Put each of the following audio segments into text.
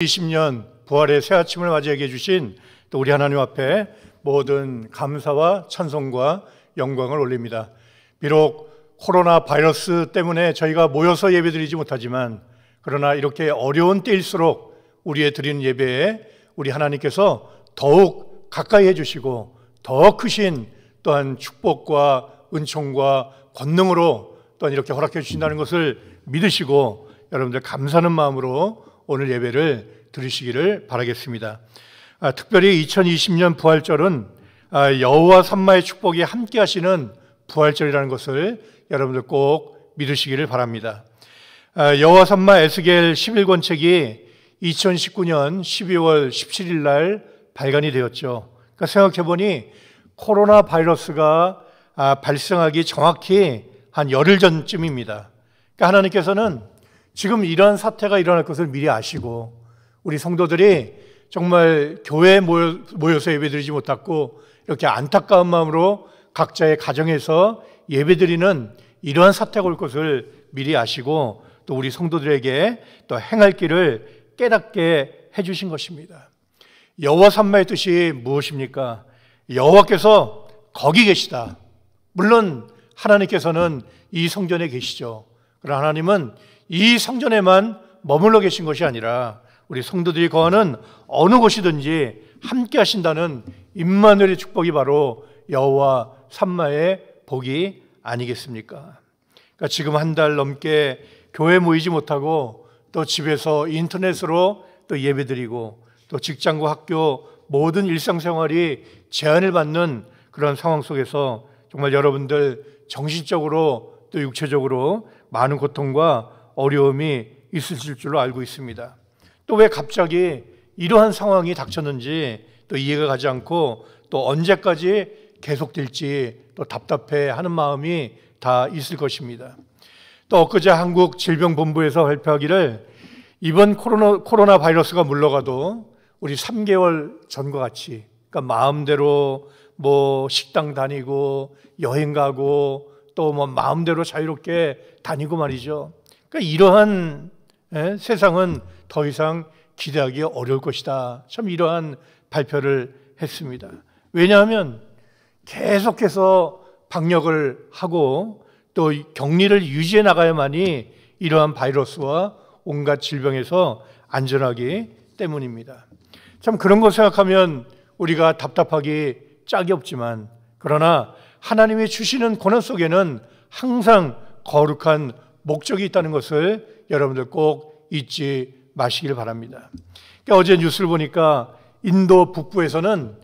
2020년 부활의 새 아침을 맞이하게 해주신 또 우리 하나님 앞에 모든 감사와 찬송과 영광을 올립니다. 비록 코로나 바이러스 때문에 저희가 모여서 예배드리지 못하지만, 그러나 이렇게 어려운 때일수록 우리의 드리는 예배에 우리 하나님께서 더욱 가까이 해주시고 더 크신 또한 축복과 은총과 권능으로 또한 이렇게 허락해 주신다는 것을 믿으시고 여러분들 감사하는 마음으로 오늘 예배를 드리시기를 바라겠습니다. 특별히 2020년 부활절은 여호와 삼마의 축복이 함께 하시는 부활절이라는 것을 여러분들 꼭 믿으시기를 바랍니다. 여호와 삼마 에스겔 11권 책이 2019년 12월 17일 날 발간이 되었죠. 그러니까 생각해보니 코로나 바이러스가 발생하기 정확히 한 열흘 전쯤입니다. 그러니까 하나님께서는 지금 이러한 사태가 일어날 것을 미리 아시고 우리 성도들이 정말 교회에 모여서 예배드리지 못했고 이렇게 안타까운 마음으로 각자의 가정에서 예배드리는 이러한 사태가 올 것을 미리 아시고 또 우리 성도들에게 또 행할 길을 깨닫게 해주신 것입니다. 여호와 삼마의 뜻이 무엇입니까? 여호와께서 거기 계시다. 물론 하나님께서는 이 성전에 계시죠. 그러나 하나님은 이 성전에만 머물러 계신 것이 아니라 우리 성도들이 거하는 어느 곳이든지 함께 하신다는 임마누엘의 축복이 바로 여호와 삼마의 복이 아니겠습니까? 그러니까 지금 한 달 넘게 교회 모이지 못하고 또 집에서 인터넷으로 또 예배드리고 또 직장과 학교 모든 일상생활이 제한을 받는 그런 상황 속에서 정말 여러분들 정신적으로 또 육체적으로 많은 고통과 어려움이 있으실 줄로 알고 있습니다. 또 왜 갑자기 이러한 상황이 닥쳤는지 또 이해가 가지 않고 또 언제까지 계속될지 또 답답해하는 마음이 다 있을 것입니다. 또 엊그제 한국질병본부에서 발표하기를 이번 코로나 바이러스가 물러가도 우리 3개월 전과 같이, 그러니까 마음대로 뭐 식당 다니고 여행 가고 또 뭐 마음대로 자유롭게 다니고 말이죠. 그러니까 이러한 세상은 더 이상 기대하기 어려울 것이다. 참 이러한 발표를 했습니다. 왜냐하면 계속해서 방역을 하고 또 격리를 유지해 나가야만이 이러한 바이러스와 온갖 질병에서 안전하기 때문입니다. 참 그런 거 생각하면 우리가 답답하기 짝이 없지만, 그러나 하나님이 주시는 고난 속에는 항상 거룩한 목적이 있다는 것을 여러분들 꼭 잊지 마시길 바랍니다. 그러니까 어제 뉴스를 보니까 인도 북부에서는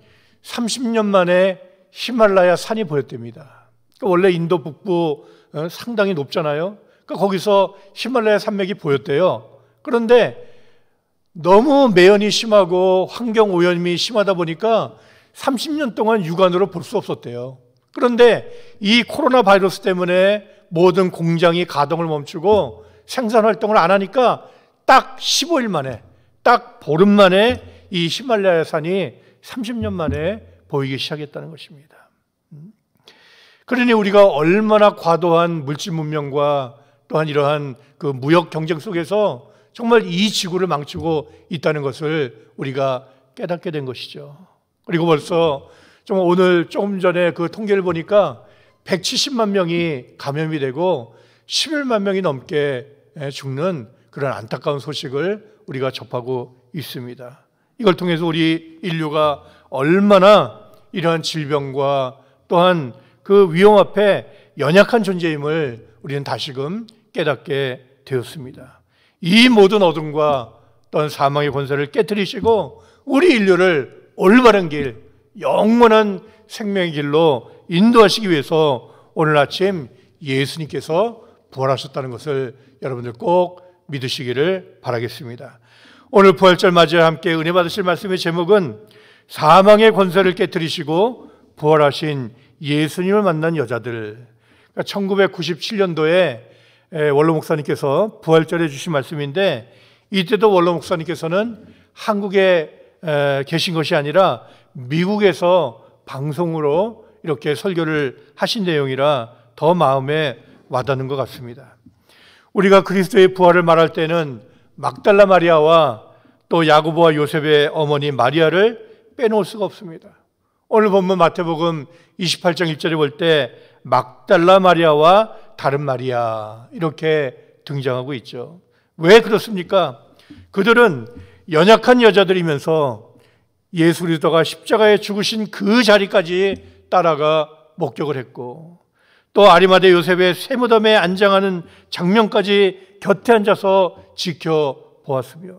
30년 만에 히말라야 산이 보였답니다. 그러니까 원래 인도 북부 상당히 높잖아요. 그러니까 거기서 히말라야 산맥이 보였대요. 그런데 너무 매연이 심하고 환경 오염이 심하다 보니까 30년 동안 육안으로 볼 수 없었대요. 그런데 이 코로나 바이러스 때문에 모든 공장이 가동을 멈추고 생산 활동을 안 하니까 딱 15일 만에, 딱 보름 만에 이 히말라야 산이 30년 만에 보이기 시작했다는 것입니다. 그러니 우리가 얼마나 과도한 물질 문명과 또한 이러한 그 무역 경쟁 속에서 정말 이 지구를 망치고 있다는 것을 우리가 깨닫게 된 것이죠. 그리고 벌써 좀 오늘 조금 전에 그 통계를 보니까 170만 명이 감염이 되고 11만 명이 넘게 죽는 그런 안타까운 소식을 우리가 접하고 있습니다. 이걸 통해서 우리 인류가 얼마나 이러한 질병과 또한 그 위험 앞에 연약한 존재임을 우리는 다시금 깨닫게 되었습니다. 이 모든 어둠과 또한 사망의 권세를 깨뜨리시고 우리 인류를 올바른 길, 영원한 생명의 길로 인도하시기 위해서 오늘 아침 예수님께서 부활하셨다는 것을 여러분들 꼭 믿으시기를 바라겠습니다. 오늘 부활절 맞이와 함께 은혜 받으실 말씀의 제목은 사망의 권세를 깨뜨리시고 부활하신 예수님을 만난 여자들. 1997년도에 원로 목사님께서 부활절에 주신 말씀인데, 이때도 원로 목사님께서는 한국에 계신 것이 아니라 미국에서 방송으로 이렇게 설교를 하신 내용이라 더 마음에 와닿는 것 같습니다. 우리가 그리스도의 부활을 말할 때는 막달라 마리아와 또 야고보와 요셉의 어머니 마리아를 빼놓을 수가 없습니다. 오늘 본문 마태복음 28장 1절에 볼 때 막달라 마리아와 다른 마리아 이렇게 등장하고 있죠. 왜 그렇습니까? 그들은 연약한 여자들이면서 예수 그리스도가 십자가에 죽으신 그 자리까지 따라가 목격을 했고, 또 아리마대 요셉의 쇠무덤에 안장하는 장면까지 곁에 앉아서 지켜보았으며,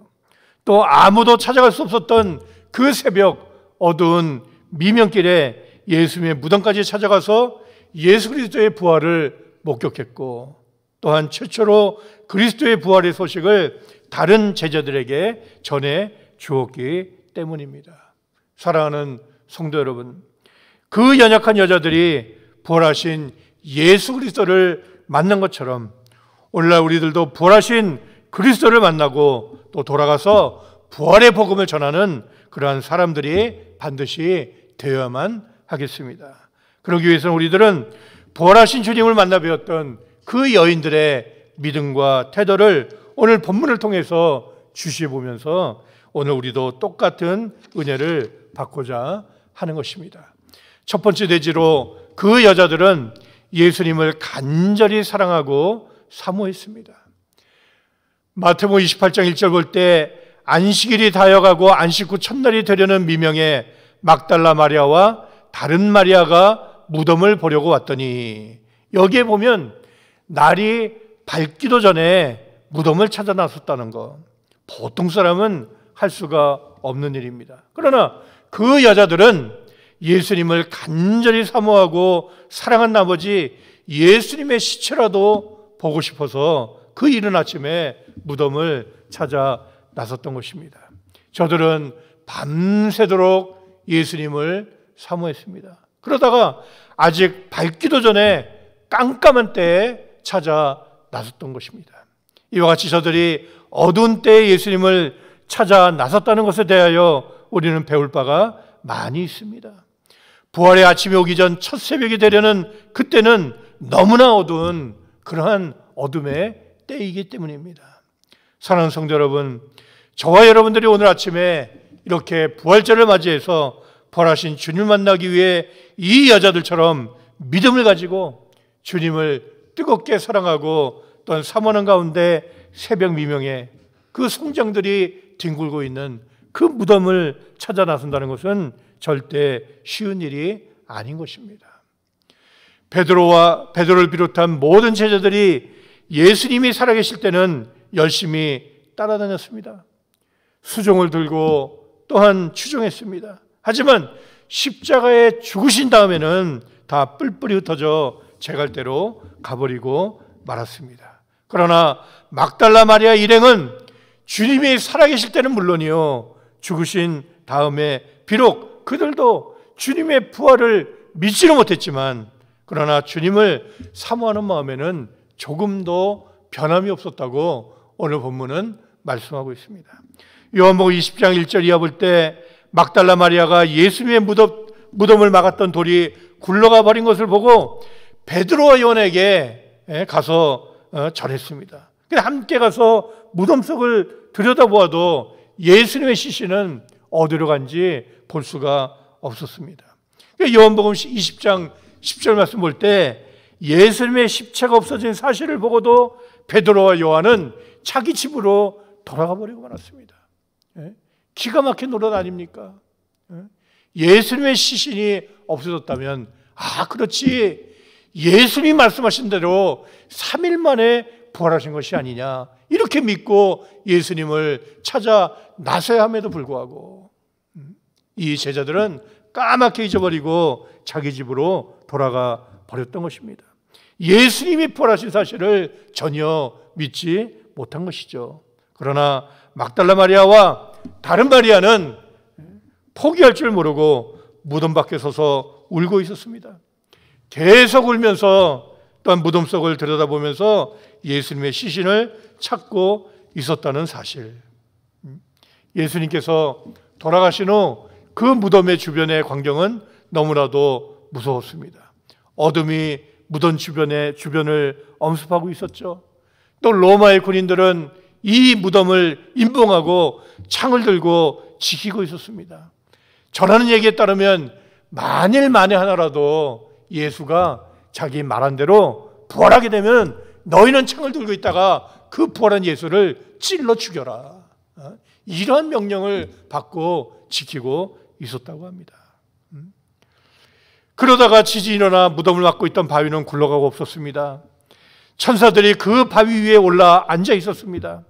또 아무도 찾아갈 수 없었던 그 새벽 어두운 미명길에 예수님의 무덤까지 찾아가서 예수 그리스도의 부활을 목격했고, 또한 최초로 그리스도의 부활의 소식을 다른 제자들에게 전해 주었기 때문입니다. 사랑하는 성도 여러분, 그 연약한 여자들이 부활하신 예수 그리스도를 만난 것처럼 오늘날 우리들도 부활하신 그리스도를 만나고 또 돌아가서 부활의 복음을 전하는 그러한 사람들이 반드시 되어야만 하겠습니다. 그러기 위해서는 우리들은 부활하신 주님을 만나 배웠던 그 여인들의 믿음과 태도를 오늘 본문을 통해서 주시해 보면서 오늘 우리도 똑같은 은혜를 받고자 하는 것입니다. 첫 번째 대지로 그 여자들은 예수님을 간절히 사랑하고 사모했습니다. 마태복음 28장 1절 볼 때 안식일이 다여가고 안식 후 첫날이 되려는 미명에 막달라 마리아와 다른 마리아가 무덤을 보려고 왔더니, 여기에 보면 날이 밝기도 전에 무덤을 찾아 나섰다는 것, 보통 사람은 할 수가 없는 일입니다. 그러나 그 여자들은 예수님을 간절히 사모하고 사랑한 나머지 예수님의 시체라도 보고 싶어서 그 이른 아침에 무덤을 찾아 나섰던 것입니다. 저들은 밤새도록 예수님을 사모했습니다. 그러다가 아직 밝기도 전에 깜깜한 때에 찾아 나섰던 것입니다. 이와 같이 저들이 어두운 때에 예수님을 찾아 나섰다는 것에 대하여 우리는 배울 바가 많이 있습니다. 부활의 아침이 오기 전 첫 새벽이 되려는 그때는 너무나 어두운 그러한 어둠의 때이기 때문입니다. 사랑하는 성도 여러분, 저와 여러분들이 오늘 아침에 이렇게 부활절을 맞이해서 부활하신 주님을 만나기 위해 이 여자들처럼 믿음을 가지고 주님을 뜨겁게 사랑하고 또한 사모하는 가운데 새벽 미명에 그 성장들이 뒹굴고 있는 그 무덤을 찾아 나선다는 것은 절대 쉬운 일이 아닌 것입니다. 베드로를 비롯한 모든 제자들이 예수님이 살아계실 때는 열심히 따라다녔습니다. 수종을 들고 또한 추종했습니다. 하지만 십자가에 죽으신 다음에는 다 뿔뿔이 흩어져 제갈대로 가버리고 말았습니다. 그러나 막달라 마리아 일행은 주님이 살아계실 때는 물론이요, 죽으신 다음에 비록 그들도 주님의 부활을 믿지는 못했지만 그러나 주님을 사모하는 마음에는 조금도 변함이 없었다고 오늘 본문은 말씀하고 있습니다. 요한복음 20장 1절 이하 볼 때 막달라 마리아가 예수님의 무덤을 막았던 돌이 굴러가 버린 것을 보고 베드로와 요한에게 가서 전했습니다. 함께 가서 무덤 속을 들여다보아도 예수님의 시신은 어디로 간지 볼 수가 없었습니다. 요한복음 20장 10절 말씀 볼 때 예수님의 십체가 없어진 사실을 보고도 베드로와 요한은 자기 집으로 돌아가 버리고 말았습니다. 기가 막힌 노릇 아닙니까? 예수님의 시신이 없어졌다면 그렇지, 예수님이 말씀하신 대로 3일 만에 부활하신 것이 아니냐, 이렇게 믿고 예수님을 찾아 나서야 함에도 불구하고 이 제자들은 까맣게 잊어버리고 자기 집으로 돌아가 버렸던 것입니다. 예수님이 부활하신 사실을 전혀 믿지 못한 것이죠. 그러나 막달라 마리아와 다른 마리아는 포기할 줄 모르고 무덤 밖에 서서 울고 있었습니다. 계속 울면서 또한 무덤 속을 들여다보면서 예수님의 시신을 찾고 있었다는 사실. 예수님께서 돌아가신 후 그 무덤의 주변의 광경은 너무나도 무서웠습니다. 어둠이 무덤 주변을 엄습하고 있었죠. 또 로마의 군인들은 이 무덤을 임봉하고 창을 들고 지키고 있었습니다. 전하는 얘기에 따르면 만일 만에 하나라도 예수가 자기 말한 대로 부활하게 되면 너희는 창을 들고 있다가 그 부활한 예수를 찔러 죽여라. 이런 명령을 받고 지키고 있었다고 합니다. 그러다가 지진이 일어나 무덤을 막고 있던 바위는 굴러가고 없었습니다. 천사들이 그 바위 위에 올라 앉아 있었습니다.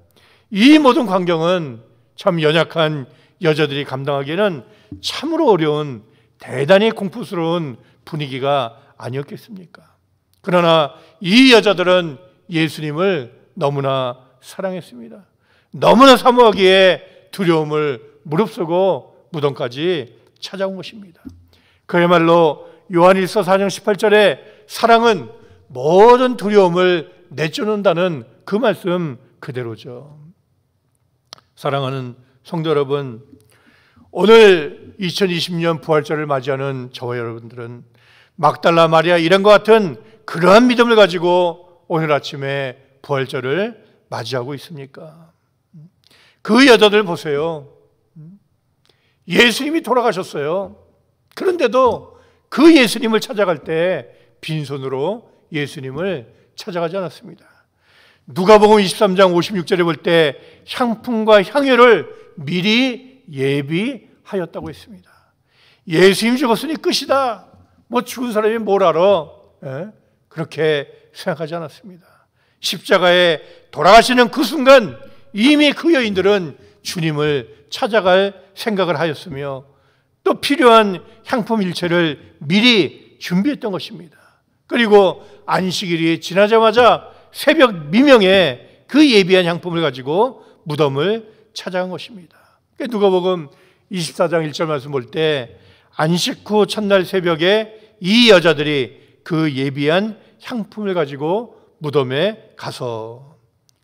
이 모든 광경은 참 연약한 여자들이 감당하기에는 참으로 어려운 대단히 공포스러운 분위기가 아니었겠습니까? 그러나 이 여자들은 예수님을 너무나 사랑했습니다. 너무나 사모하기에 두려움을 무릅쓰고 무덤까지 찾아온 것입니다. 그야말로 요한일서 4장 18절에 사랑은 모든 두려움을 내쫓는다는 그 말씀 그대로죠. 사랑하는 성도 여러분, 오늘 2020년 부활절을 맞이하는 저와 여러분들은 막달라 마리아 일행과 같은 그러한 믿음을 가지고 오늘 아침에 부활절을 맞이하고 있습니까? 그 여자들 보세요. 예수님이 돌아가셨어요. 그런데도 그 예수님을 찾아갈 때 빈손으로 예수님을 찾아가지 않았습니다. 누가복음 23장 56절에 볼 때 향품과 향유를 미리 예비하였다고 했습니다. 예수님 죽었으니 끝이다. 뭐 죽은 사람이 뭘 알아? 그렇게 생각하지 않았습니다. 십자가에 돌아가시는 그 순간 이미 그 여인들은 주님을 찾아갈 생각을 하였으며 또 필요한 향품 일체를 미리 준비했던 것입니다. 그리고 안식일이 지나자마자 새벽 미명에 그 예비한 향품을 가지고 무덤을 찾아간 것입니다. 누가복음 24장 1절 말씀 볼 때 안식 후 첫날 새벽에 이 여자들이 그 예비한 향품을 가지고 무덤에 가서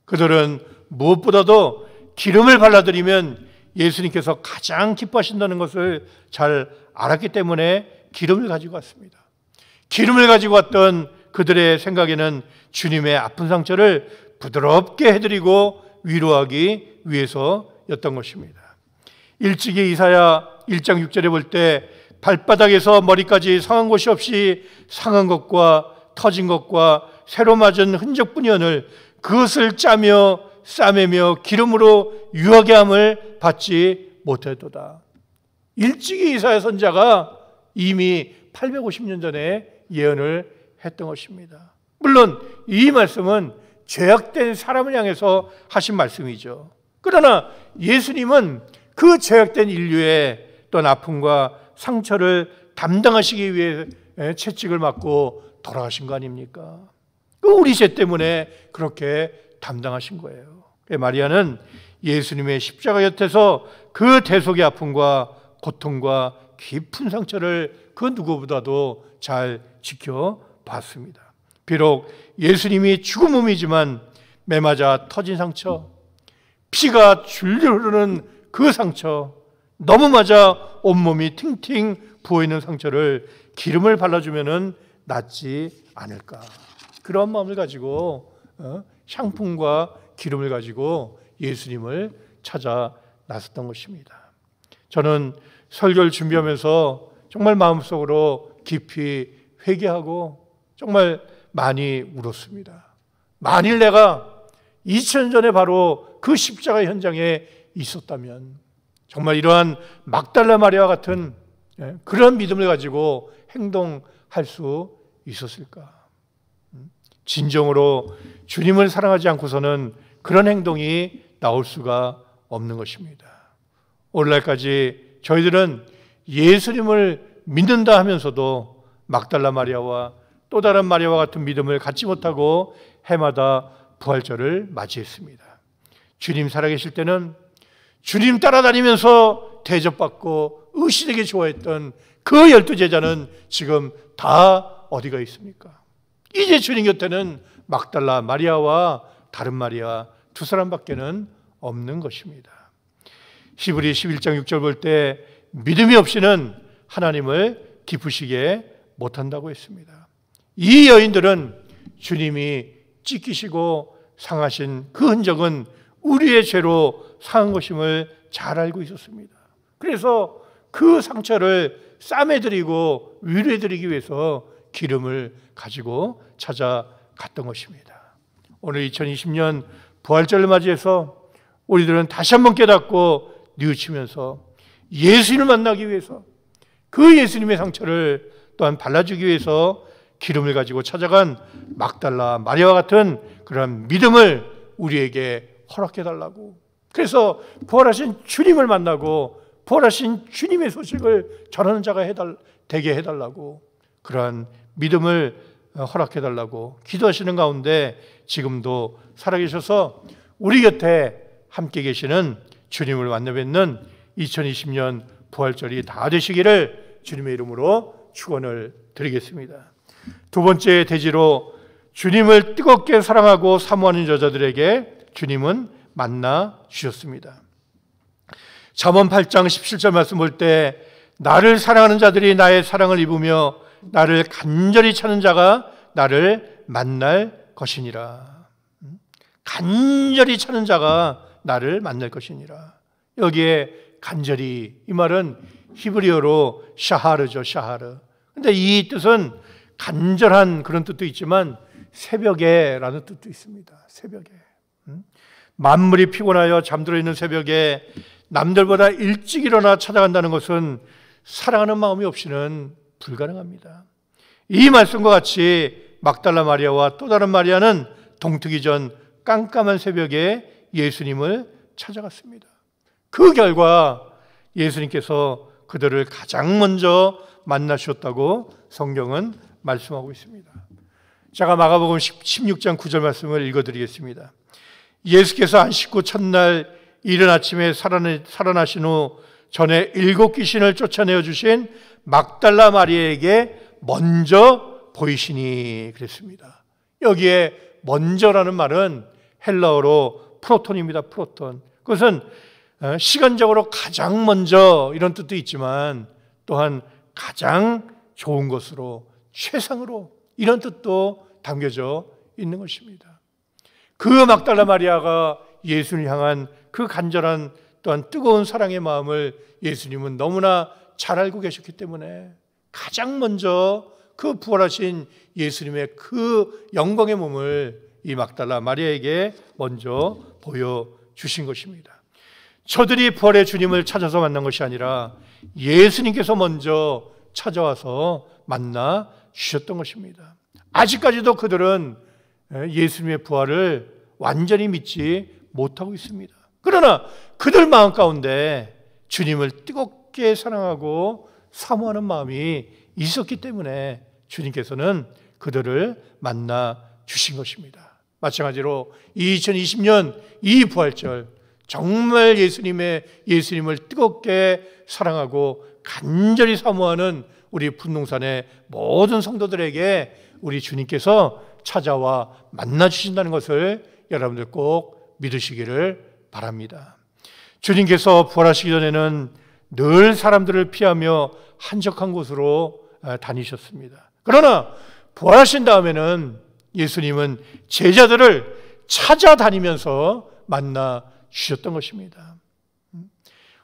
그들은 무엇보다도 기름을 발라드리면 예수님께서 가장 기뻐하신다는 것을 잘 알았기 때문에 기름을 가지고 왔습니다. 기름을 가지고 왔던 그들의 생각에는 주님의 아픈 상처를 부드럽게 해드리고 위로하기 위해서였던 것입니다. 일찍이 이사야 1장 6절에 볼 때 발바닥에서 머리까지 상한 곳이 없이 상한 것과 터진 것과 새로 맞은 흔적뿐이오늘 그것을 짜며 싸매며 기름으로 유하게 함을 받지 못했도다. 일찍이 이사야 선지자가 이미 850년 전에 예언을 했던 것입니다. 물론 이 말씀은 죄악된 사람을 향해서 하신 말씀이죠. 그러나 예수님은 그 죄악된 인류의 또한 아픔과 상처를 담당하시기 위해 채찍을 맞고 돌아가신 거 아닙니까? 우리 죄 때문에 그렇게 담당하신 거예요. 마리아는 예수님의 십자가 곁에서 그 대속의 아픔과 고통과 깊은 상처를 그 누구보다도 잘 지켜봤습니다. 비록 예수님이 죽은 몸이지만 매맞아 터진 상처, 피가 줄줄 흐르는 그 상처, 너무 맞아 온몸이 팅팅 부어있는 상처를 기름을 발라주면 낫지 않을까. 그런 마음을 가지고 향품과 기름을 가지고 예수님을 찾아 나섰던 것입니다. 저는 설교를 준비하면서 정말 마음속으로 깊이 회개하고 정말 많이 울었습니다. 만일 내가 2000년 전에 바로 그 십자가 현장에 있었다면 정말 이러한 막달라 마리아와 같은 그런 믿음을 가지고 행동할 수 있었을까? 진정으로 주님을 사랑하지 않고서는 그런 행동이 나올 수가 없는 것입니다. 오늘날까지 저희들은 예수님을 믿는다 하면서도 막달라 마리아와 또 다른 마리아와 같은 믿음을 갖지 못하고 해마다 부활절을 맞이했습니다. 주님 살아계실 때는 주님 따라다니면서 대접받고 의식되게 좋아했던 그 12제자는 지금 다 어디가 있습니까? 이제 주님 곁에는 막달라 마리아와 다른 마리아 두 사람밖에는 없는 것입니다. 히브리 11장 6절 볼 때 믿음이 없이는 하나님을 기쁘시게 못한다고 했습니다. 이 여인들은 주님이 찢기시고 상하신 그 흔적은 우리의 죄로 상한 것임을 잘 알고 있었습니다. 그래서 그 상처를 싸매드리고 위로해드리기 위해서 기름을 가지고 찾아갔던 것입니다. 오늘 2020년 부활절을 맞이해서 우리들은 다시 한번 깨닫고 뉘우치면서 예수님을 만나기 위해서 그 예수님의 상처를 또한 발라주기 위해서 기름을 가지고 찾아간 막달라 마리아와 같은 그런 믿음을 우리에게 허락해달라고, 그래서 부활하신 주님을 만나고 부활하신 주님의 소식을 전하는 자가 되게 해달라고, 그러한 믿음을 허락해달라고 기도하시는 가운데 지금도 살아계셔서 우리 곁에 함께 계시는 주님을 만나 뵙는 2020년 부활절이 다 되시기를 주님의 이름으로 축원을 드리겠습니다. 두 번째 대지로 주님을 뜨겁게 사랑하고 사모하는 여자들에게 주님은 만나 주셨습니다. 잠언 8장 17절 말씀 볼 때 나를 사랑하는 자들이 나의 사랑을 입으며 나를 간절히 찾는 자가 나를 만날 것이니라. 간절히 찾는 자가 나를 만날 것이니라. 여기에 간절히, 이 말은 히브리어로 샤하르죠. 샤하르. 근데 이 뜻은 간절한 그런 뜻도 있지만 새벽에라는 뜻도 있습니다. 새벽에. 만물이 피곤하여 잠들어 있는 새벽에 남들보다 일찍 일어나 찾아간다는 것은 사랑하는 마음이 없이는 불가능합니다. 이 말씀과 같이 막달라 마리아와 또 다른 마리아는 동트기 전 깜깜한 새벽에 예수님을 찾아갔습니다. 그 결과 예수님께서 그들을 가장 먼저 만나셨다고 성경은 말씀하고 있습니다. 제가 마가복음 16장 9절 말씀을 읽어드리겠습니다. 예수께서 안식 후 첫날 이른 아침에 살아나신 후 전에 7 귀신을 쫓아내어 주신 막달라 마리아에게 먼저 보이시니 그랬습니다. 여기에 먼저라는 말은 헬라어로 프로톤입니다. 프로톤. 그것은 시간적으로 가장 먼저 이런 뜻도 있지만 또한 가장 좋은 것으로, 최상으로, 이런 뜻도 담겨져 있는 것입니다. 그 막달라 마리아가 예수님을 향한 그 간절한 또한 뜨거운 사랑의 마음을 예수님은 너무나 잘 알고 계셨기 때문에 가장 먼저 그 부활하신 예수님의 그 영광의 몸을 이 막달라 마리아에게 먼저 보여주신 것입니다. 저들이 부활의 주님을 찾아서 만난 것이 아니라 예수님께서 먼저 찾아와서 만나 주셨던 것입니다. 아직까지도 그들은 예수님의 부활을 완전히 믿지 못하고 있습니다. 그러나 그들 마음 가운데 주님을 뜨겁게 사랑하고 사모하는 마음이 있었기 때문에 주님께서는 그들을 만나 주신 것입니다. 마찬가지로 2020년 이 부활절, 정말 예수님을 뜨겁게 사랑하고 간절히 사모하는 우리 분동산의 모든 성도들에게 우리 주님께서 찾아와 만나 주신다는 것을 여러분들 꼭 믿으시기를 바랍니다. 주님께서 부활하시기 전에는 늘 사람들을 피하며 한적한 곳으로 다니셨습니다. 그러나 부활하신 다음에는 예수님은 제자들을 찾아다니면서 만나 주셨던 것입니다.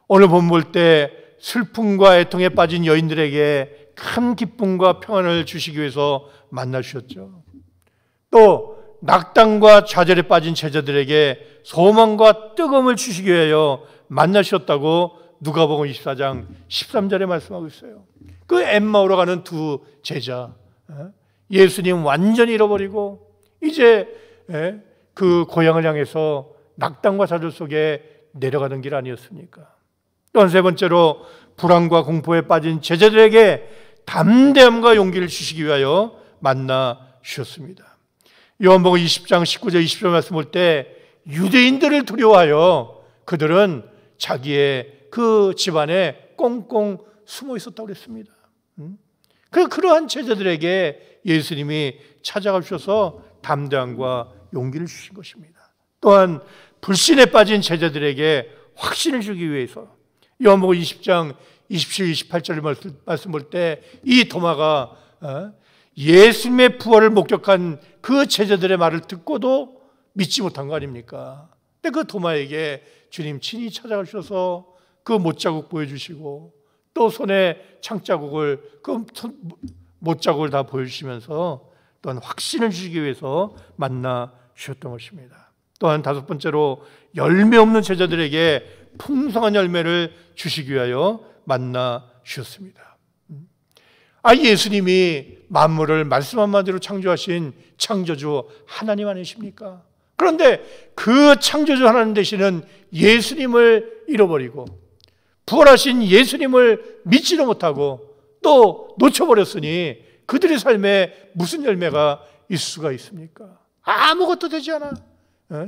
오늘 본 볼 때 슬픔과 애통에 빠진 여인들에게 큰 기쁨과 평안을 주시기 위해서 만나 주셨죠. 또 낙담과 좌절에 빠진 제자들에게 소망과 뜨거움을 주시기 위하여 만나셨다고 누가복음 24장 13절에 말씀하고 있어요. 그 엠마오로 가는 두 제자, 예수님 완전히 잃어버리고 이제 그 고향을 향해서 낙담과 좌절 속에 내려가는 길 아니었습니까? 또한 세 번째로 불안과 공포에 빠진 제자들에게 담대함과 용기를 주시기 위하여 만나 주셨습니다. 요한복음 20장 19절 20절 말씀 볼 때 유대인들을 두려워하여 그들은 자기의 그 집안에 꽁꽁 숨어 있었다고 그랬습니다. 그러한 제자들에게 예수님이 찾아가 주셔서 담대함과 용기를 주신 것입니다. 또한 불신에 빠진 제자들에게 확신을 주기 위해서 요한복음 20장 27, 28절 말씀 볼 때 이 도마가 예수님의 부활을 목격한 그 제자들의 말을 듣고도 믿지 못한 거 아닙니까? 근데 그 도마에게 주님 친히 찾아가셔서 그 못자국 보여주시고 또 손에 창자국을 그 못자국을 다 보여주시면서 또한 확신을 주시기 위해서 만나 주셨던 것입니다. 또한 다섯 번째로 열매 없는 제자들에게 풍성한 열매를 주시기 위하여 만나 주셨습니다. 예수님이 만물을 말씀 한마디로 창조하신 창조주 하나님 아니십니까? 그런데 그 창조주 하나님 되시는 예수님을 잃어버리고 부활하신 예수님을 믿지도 못하고 또 놓쳐버렸으니 그들의 삶에 무슨 열매가 있을 수가 있습니까? 아무것도 되지 않아.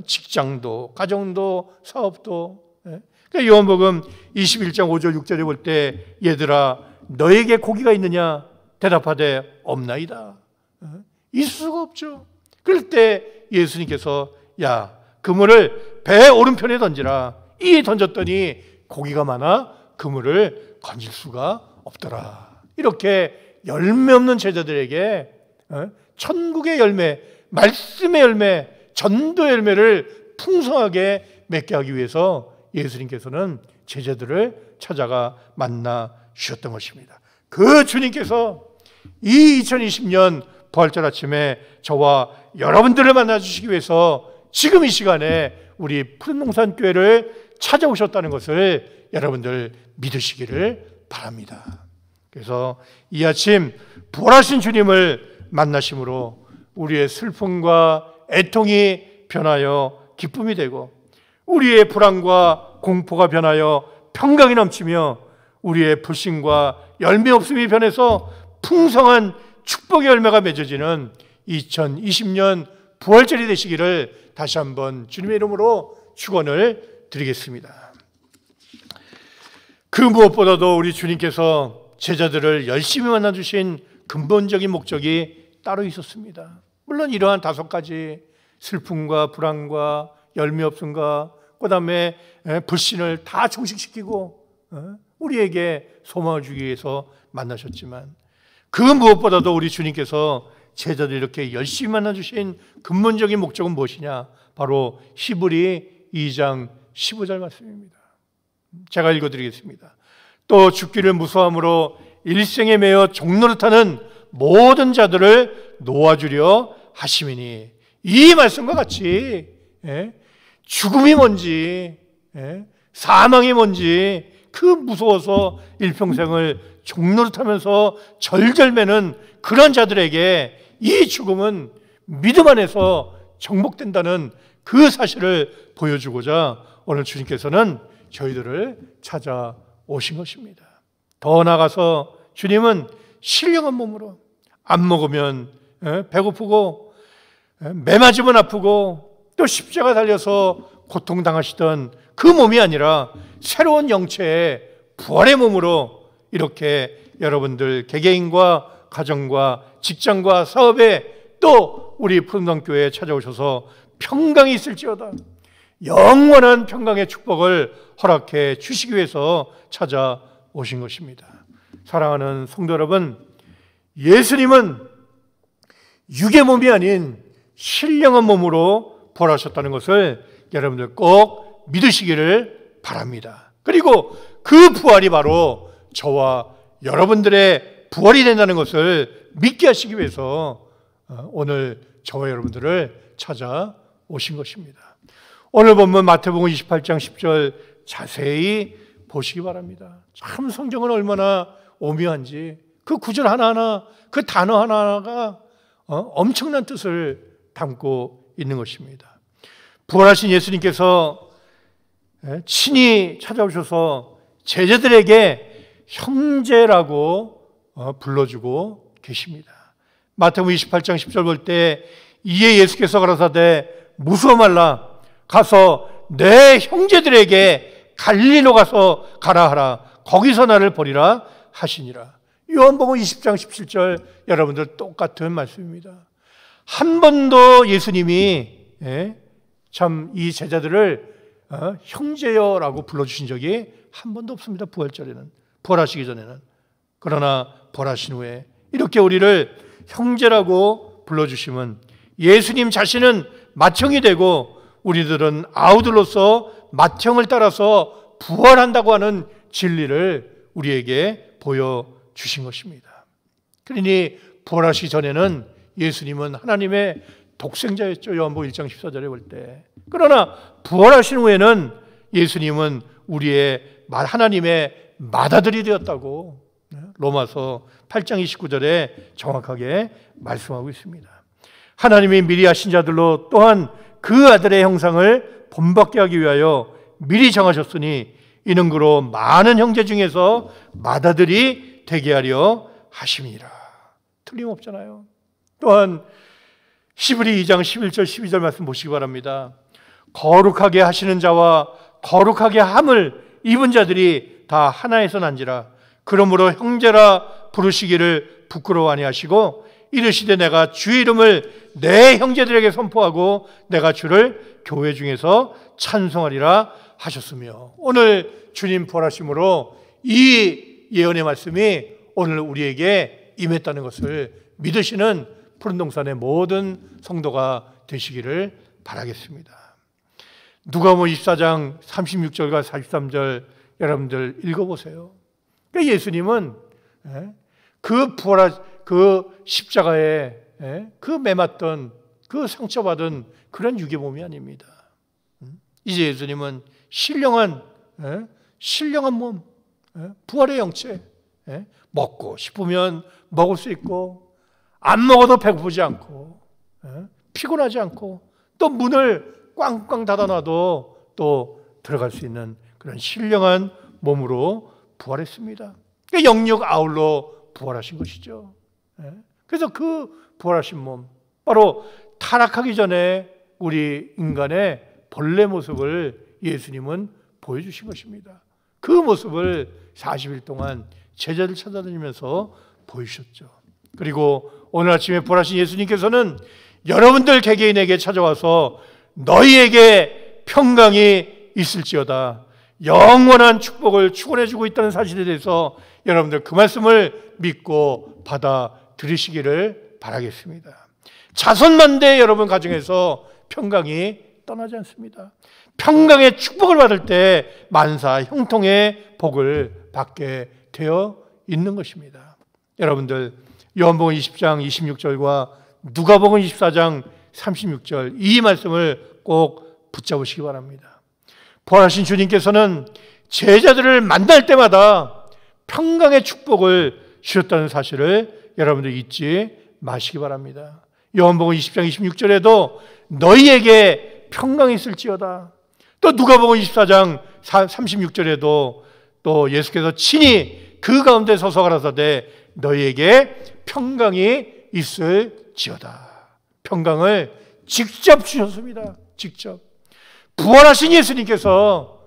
직장도, 가정도, 사업도. 그러니까 요한복음 21장 5절 6절에 볼 때 얘들아 너에게 고기가 있느냐? 대답하되 없나이다. 있을 수가 없죠. 그럴 때 예수님께서 야 그물을 배 오른편에 던지라. 이 던졌더니 고기가 많아 그물을 건질 수가 없더라. 이렇게 열매 없는 제자들에게 천국의 열매, 말씀의 열매, 전도의 열매를 풍성하게 맺게 하기 위해서 예수님께서는 제자들을 찾아가 만나 주셨던 것입니다. 그 주님께서 이 2020년 부활절 아침에 저와 여러분들을 만나 주시기 위해서 지금 이 시간에 우리 푸른동산교회를 찾아오셨다는 것을 여러분들 믿으시기를 바랍니다. 그래서 이 아침 부활하신 주님을 만나심으로 우리의 슬픔과 애통이 변하여 기쁨이 되고 우리의 불안과 공포가 변하여 평강이 넘치며 우리의 불신과 열매 없음이 변해서 풍성한 축복의 열매가 맺어지는 2020년 부활절이 되시기를 다시 한번 주님의 이름으로 축원을 드리겠습니다. 그 무엇보다도 우리 주님께서 제자들을 열심히 만나주신 근본적인 목적이 따로 있었습니다. 물론 이러한 다섯 가지 슬픔과 불안과 열매 없음과 그 다음에 불신을 다 종식시키고 우리에게 소망을 주기 위해서 만나셨지만 그 무엇보다도 우리 주님께서 제자들 이렇게 열심히 만나주신 근본적인 목적은 무엇이냐? 바로 히브리 2장 15절 말씀입니다. 제가 읽어드리겠습니다. 또 죽기를 무서함으로 일생에 매여 종노릇하는 모든 자들을 놓아주려 하심이니 이 말씀과 같이 죽음이 뭔지 사망이 뭔지 그 무서워서 일평생을 종노릇하면서 절절매는 그런 자들에게 이 죽음은 믿음 안에서 정복된다는 그 사실을 보여주고자 오늘 주님께서는 저희들을 찾아오신 것입니다. 더 나아가서 주님은 신령한 몸으로 안 먹으면 배고프고 매 맞으면 아프고 또 십자가 달려서 고통당하시던 그 몸이 아니라 새로운 영체의 부활의 몸으로 이렇게 여러분들 개개인과 가정과 직장과 사업에 또 우리 푸른동교회에 찾아오셔서 평강이 있을지어다 영원한 평강의 축복을 허락해 주시기 위해서 찾아오신 것입니다. 사랑하는 성도 여러분, 예수님은 육의 몸이 아닌 신령한 몸으로 부활하셨다는 것을 여러분들 꼭 믿으시기를 바랍니다. 그리고 그 부활이 바로 저와 여러분들의 부활이 된다는 것을 믿게 하시기 위해서 오늘 저와 여러분들을 찾아오신 것입니다. 오늘 본문 마태복음 28장 10절 자세히 보시기 바랍니다. 참 성경은 얼마나 오묘한지 그 구절 하나하나 그 단어 하나하나가 엄청난 뜻을 담고 있는 것입니다. 부활하신 예수님께서 친히 찾아오셔서 제자들에게 형제라고 불러주고 계십니다. 마태복음 28장 10절 볼 때 이에 예수께서 가라사대 무서워 말라 가서 내 형제들에게 갈릴리로 가서 가라 하라 거기서 나를 보리라 하시니라. 요한복음 20장 17절 여러분들 똑같은 말씀입니다. 한 번도 예수님이 참 이 제자들을 형제여라고 불러주신 적이 한 번도 없습니다. 부활절에는, 부활하시기 전에는. 그러나 부활하신 후에 이렇게 우리를 형제라고 불러주심은 예수님 자신은 맏형이 되고 우리들은 아우들로서 맏형을 따라서 부활한다고 하는 진리를 우리에게 보여주신 것입니다. 그러니 부활하시기 전에는 예수님은 하나님의 독생자였죠. 요한복음 1장 14절에 볼 때. 그러나 부활하신 후에는 예수님은 우리의 하나님의 맏아들이 되었다고 로마서 8장 29절에 정확하게 말씀하고 있습니다. 하나님이 미리 하신 자들로 또한 그 아들의 형상을 본받게 하기 위하여 미리 정하셨으니 이는 그로 많은 형제 중에서 맏아들이 되게 하려 하심이라. 틀림없잖아요. 또한 히브리 2장 11절 12절 말씀 보시기 바랍니다. 거룩하게 하시는 자와 거룩하게 함을 입은 자들이 다 하나에서 난지라. 그러므로 형제라 부르시기를 부끄러워 아니하시고 이르시되 내가 주의 이름을 내 형제들에게 선포하고 내가 주를 교회 중에서 찬송하리라 하셨으며, 오늘 주님 부활하심으로 이 예언의 말씀이 오늘 우리에게 임했다는 것을 믿으시는 푸른동산의 모든 성도가 되시기를 바라겠습니다. 누가복음 24장 36절과 43절 여러분들 읽어보세요. 그러니까 예수님은 그 십자가에 그 매맞던 그 상처받은 그런 유괴몸이 아닙니다. 이제 예수님은 신령한 몸, 부활의 영체, 먹고 싶으면 먹을 수 있고 안 먹어도 배고프지 않고 피곤하지 않고 또 문을 꽝꽝 닫아놔도 또 들어갈 수 있는 그런 신령한 몸으로 부활했습니다. 영육 아울러 부활하신 것이죠. 그래서 그 부활하신 몸, 바로 타락하기 전에 우리 인간의 본래 모습을 예수님은 보여주신 것입니다. 그 모습을 40일 동안 제자들 찾아다니면서 보여주셨죠. 그리고 오늘 아침에 부활하신 예수님께서는 여러분들 개개인에게 찾아와서 너희에게 평강이 있을지어다, 영원한 축복을 축원해주고 있다는 사실에 대해서 여러분들 그 말씀을 믿고 받아들이시기를 바라겠습니다. 자손만대 여러분 가정에서 평강이 떠나지 않습니다. 평강의 축복을 받을 때 만사 형통의 복을 받게 되어 있는 것입니다. 여러분들 요한복음 20장 26절과 누가복음 24장 36절 이 말씀을 꼭 붙잡으시기 바랍니다. 부활하신 주님께서는 제자들을 만날 때마다 평강의 축복을 주셨다는 사실을 여러분들 잊지 마시기 바랍니다. 요한복음 20장 26절에도 너희에게 평강이 있을지어다. 또 누가복음 24장 36절에도 또 예수께서 친히 그 가운데 서서 가라사대 너희에게 평강이 있을지어다. 평강을 직접 주셨습니다. 직접. 부활하신 예수님께서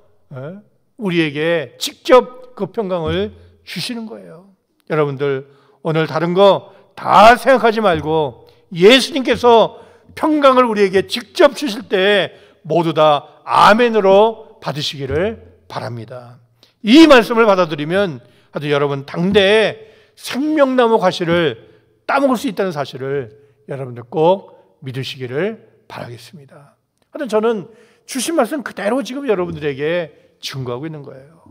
우리에게 직접 그 평강을 주시는 거예요. 여러분들 오늘 다른 거 다 생각하지 말고 예수님께서 평강을 우리에게 직접 주실 때 모두 다 아멘으로 받으시기를 바랍니다. 이 말씀을 받아들이면 아주 여러분 당대에 생명나무 과실을 따먹을 수 있다는 사실을 여러분들 꼭 믿으시기를 바라겠습니다. 하여튼 저는 주신 말씀 그대로 지금 여러분들에게 증거하고 있는 거예요.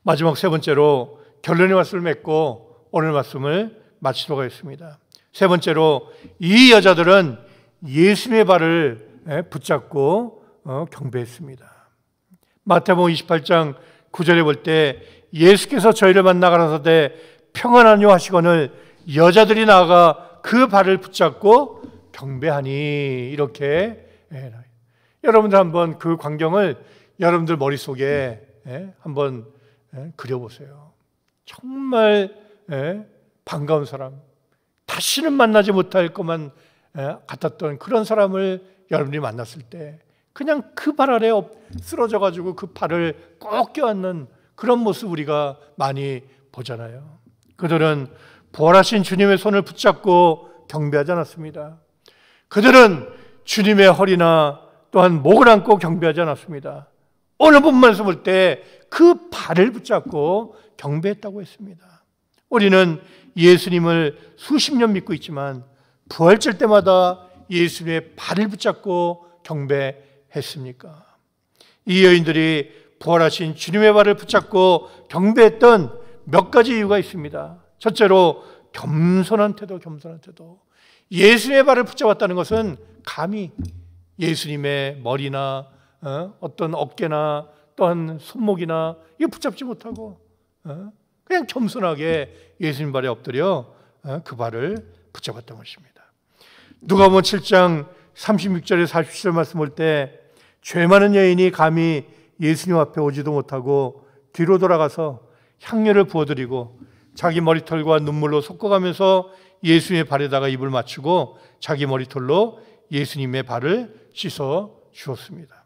마지막 세 번째로 결론의 말씀을 맺고 오늘 말씀을 마치도록 하겠습니다. 세 번째로 이 여자들은 예수님의 발을 붙잡고 경배했습니다. 마태복음 28장 9절에 볼 때 예수께서 저희를 만나 가라사대 평안하뇨 하시거늘 여자들이 나아가 그 발을 붙잡고 경배하니, 이렇게 여러분들 한번 그 광경을 여러분들 머릿속에 한번 그려보세요. 정말 반가운 사람, 다시는 만나지 못할 것만 같았던 그런 사람을 여러분들이 만났을 때 그냥 그 발 아래 쓰러져 가지고 그 발을 꼭 껴안는 그런 모습 우리가 많이 보잖아요. 그들은 부활하신 주님의 손을 붙잡고 경배하지 않았습니다. 그들은 주님의 허리나 또한 목을 안고 경배하지 않았습니다. 오늘 본 말씀 볼 때 그 발을 붙잡고 경배했다고 했습니다. 우리는 예수님을 수십 년 믿고 있지만 부활절 때마다 예수님의 발을 붙잡고 경배했습니까? 이 여인들이 부활하신 주님의 발을 붙잡고 경배했던 몇 가지 이유가 있습니다. 첫째로 겸손한 태도. 예수님의 발을 붙잡았다는 것은 감히 예수님의 머리나 어떤 어깨나 또한 손목이나 이거 붙잡지 못하고 그냥 겸손하게 예수님 발에 엎드려 그 발을 붙잡았던 것입니다. 누가복음 7장 36절에 47절 말씀 볼 때 죄 많은 여인이 감히 예수님 앞에 오지도 못하고 뒤로 돌아가서 향료를 부어드리고 자기 머리털과 눈물로 섞어가면서 예수님의 발에다가 입을 맞추고 자기 머리털로 예수님의 발을 씻어 주었습니다.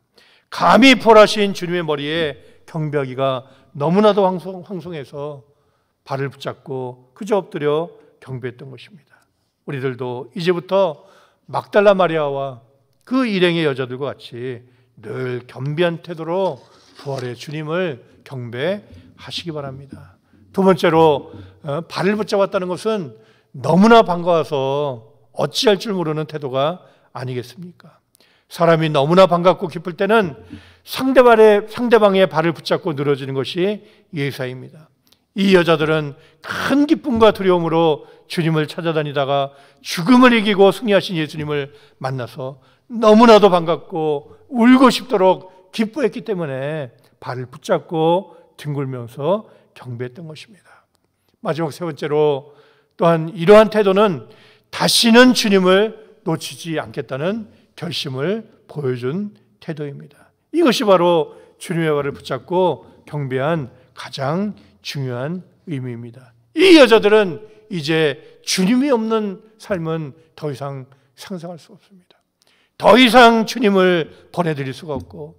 감히 부활하신 주님의 머리에 경배하기가 너무나도 황송해서 발을 붙잡고 그저 엎드려 경배했던 것입니다. 우리들도 이제부터 막달라 마리아와 그 일행의 여자들과 같이 늘 겸비한 태도로 부활의 주님을 경배하시기 바랍니다. 두 번째로 발을 붙잡았다는 것은 너무나 반가워서 어찌할 줄 모르는 태도가 아니겠습니까? 사람이 너무나 반갑고 기쁠 때는 상대방의 발을 붙잡고 늘어지는 것이 예사입니다. 이 여자들은 큰 기쁨과 두려움으로 주님을 찾아다니다가 죽음을 이기고 승리하신 예수님을 만나서 너무나도 반갑고 울고 싶도록 기뻐했기 때문에 발을 붙잡고 뒹굴면서 경배했던 것입니다. 마지막 세 번째로 또한 이러한 태도는 다시는 주님을 놓치지 않겠다는 결심을 보여준 태도입니다. 이것이 바로 주님의 발을 붙잡고 경배한 가장 중요한 의미입니다. 이 여자들은 이제 주님이 없는 삶은 더 이상 상상할 수 없습니다. 더 이상 주님을 보내드릴 수가 없고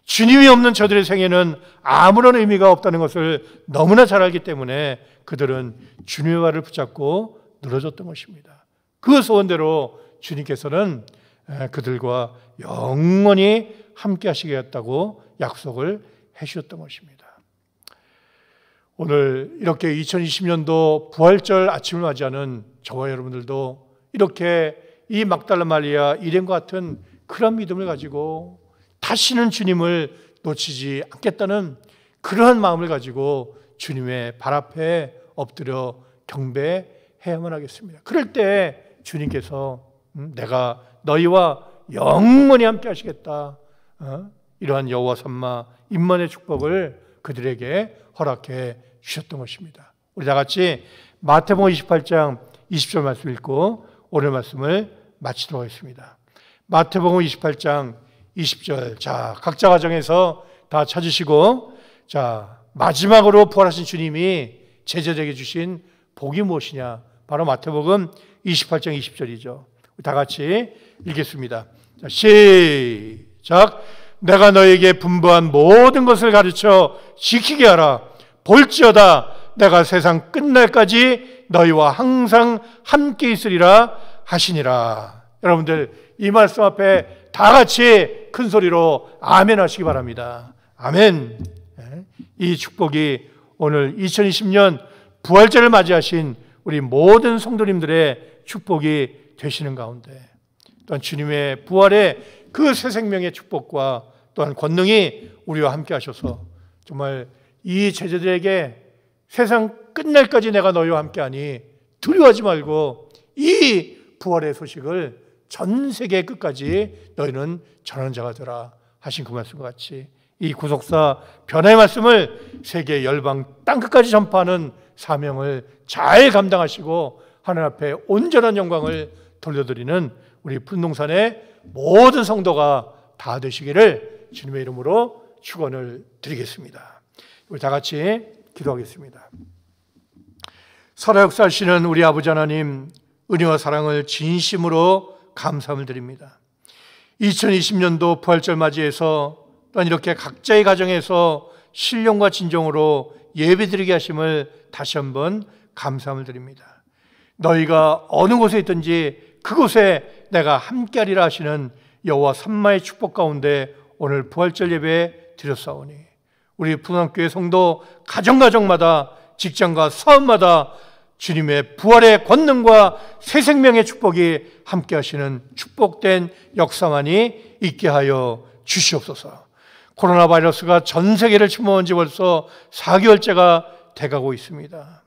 주님이 없는 저들의 생애는 아무런 의미가 없다는 것을 너무나 잘 알기 때문에 그들은 주님의 발을 붙잡고 늘어졌던 것입니다. 그 소원대로 주님께서는 그들과 영원히 함께 하시겠다고 약속을 해주셨던 것입니다. 오늘 이렇게 2020년도 부활절 아침을 맞이하는 저와 여러분들도 이렇게 이 막달라 마리아 일행과 같은 그런 믿음을 가지고 다시는 주님을 놓치지 않겠다는 그러한 마음을 가지고 주님의 발 앞에 엎드려 경배해야만 하겠습니다. 그럴 때 주님께서 내가 너희와 영원히 함께 하시겠다, 이러한 여호와 삼마 임만의 축복을 그들에게 허락해 주셨던 것입니다. 우리 다 같이 마태복음 28장 20절 말씀 읽고 오늘 말씀을 마치도록 하겠습니다. 마태복음 28장 20절. 자, 각자 가정에서 다 찾으시고, 자, 마지막으로 부활하신 주님이 제자들에게 주신 복이 무엇이냐? 바로 마태복음 28장 20절이죠. 다 같이 읽겠습니다. 자, 시작. 내가 너에게 분부한 모든 것을 가르쳐 지키게 하라. 볼지어다 내가 세상 끝날까지 너희와 항상 함께 있으리라 하시니라. 여러분들 이 말씀 앞에 다 같이 큰 소리로 아멘 하시기 바랍니다. 아멘. 이 축복이 오늘 2020년 부활절을 맞이하신 우리 모든 성도님들의 축복이 되시는 가운데 또한 주님의 부활의 그 새 생명의 축복과 또한 권능이 우리와 함께 하셔서 정말 이 제자들에게 세상 끝날까지 내가 너희와 함께하니 두려워하지 말고 이 부활의 소식을 전 세계 끝까지 너희는 전하는 자가 되라 하신 그 말씀과 같이 이 구속사 변화의 말씀을 세계 열방 땅끝까지 전파하는 사명을 잘 감당하시고 하나님 앞에 온전한 영광을 돌려드리는 우리 분동산의 모든 성도가 다 되시기를 주님의 이름으로 축원을 드리겠습니다. 우리 다 같이 기도하겠습니다. 살아 역사하시는 우리 아버지 하나님, 은혜와 사랑을 진심으로 감사함을 드립니다. 2020년도 부활절 맞이해서 또한 이렇게 각자의 가정에서 신령과 진정으로 예배드리게 하심을 다시 한번 감사함을 드립니다. 너희가 어느 곳에 있든지 그곳에 내가 함께하리라 하시는 여호와 삼마의 축복 가운데 오늘 부활절 예배 드렸사오니 우리 풍암교회 성도 가정가정마다 직장과 사업마다 주님의 부활의 권능과 새 생명의 축복이 함께 하시는 축복된 역사만이 있게 하여 주시옵소서. 코로나 바이러스가 전 세계를 침범한 지 벌써 4개월째가 돼가고 있습니다.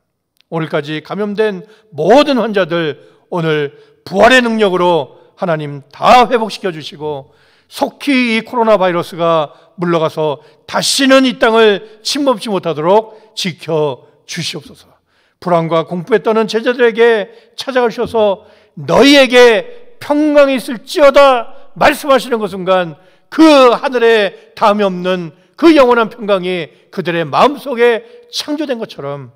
오늘까지 감염된 모든 환자들 오늘 부활의 능력으로 하나님 다 회복시켜 주시고 속히 이 코로나 바이러스가 물러가서 다시는 이 땅을 침범치 못하도록 지켜 주시옵소서. 불안과 공포에 떠는 제자들에게 찾아가셔서 너희에게 평강이 있을지어다 말씀하시는 그 순간 그 하늘에 담이 없는 그 영원한 평강이 그들의 마음속에 창조된 것처럼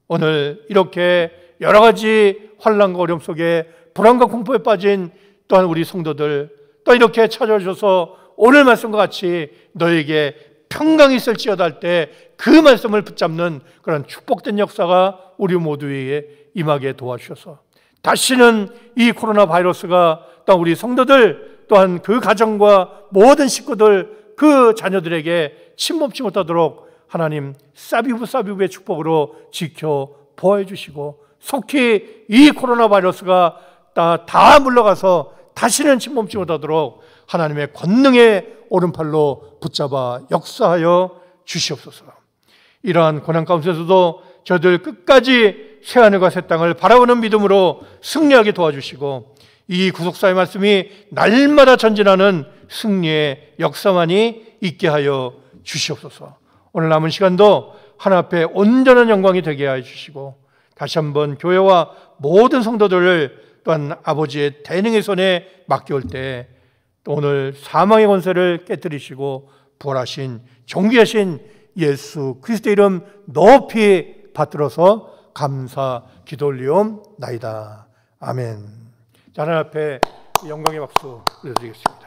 오늘 이렇게 여러 가지 환난과 어려움 속에 불안과 공포에 빠진 또한 우리 성도들 또 이렇게 찾아주셔서 오늘 말씀과 같이 너에게 평강이 있을지어다 할 때 그 말씀을 붙잡는 그런 축복된 역사가 우리 모두에게 임하게 도와주셔서 다시는 이 코로나 바이러스가 또한 우리 성도들 또한 그 가정과 모든 식구들 그 자녀들에게 침범치 못하도록 하나님 사비부의 축복으로 지켜 보호해 주시고 속히 이 코로나 바이러스가 다 물러가서 다시는 침범치 못하도록 하나님의 권능의 오른팔로 붙잡아 역사하여 주시옵소서. 이러한 고난 가운데서도 저들 끝까지 새하늘과 새 땅을 바라보는 믿음으로 승리하게 도와주시고 이 구속사의 말씀이 날마다 전진하는 승리의 역사만이 있게 하여 주시옵소서. 오늘 남은 시간도 하나님 앞에 온전한 영광이 되게 하여 주시고 다시 한번 교회와 모든 성도들을 또한 아버지의 대능의 손에 맡겨올 때 또 오늘 사망의 권세를 깨뜨리시고 부활하신 존귀하신 예수 그리스도의 이름 높이 받들어서 감사 기도 올리옵나이다. 아멘. 하나님 앞에 영광의 박수 올려드리겠습니다.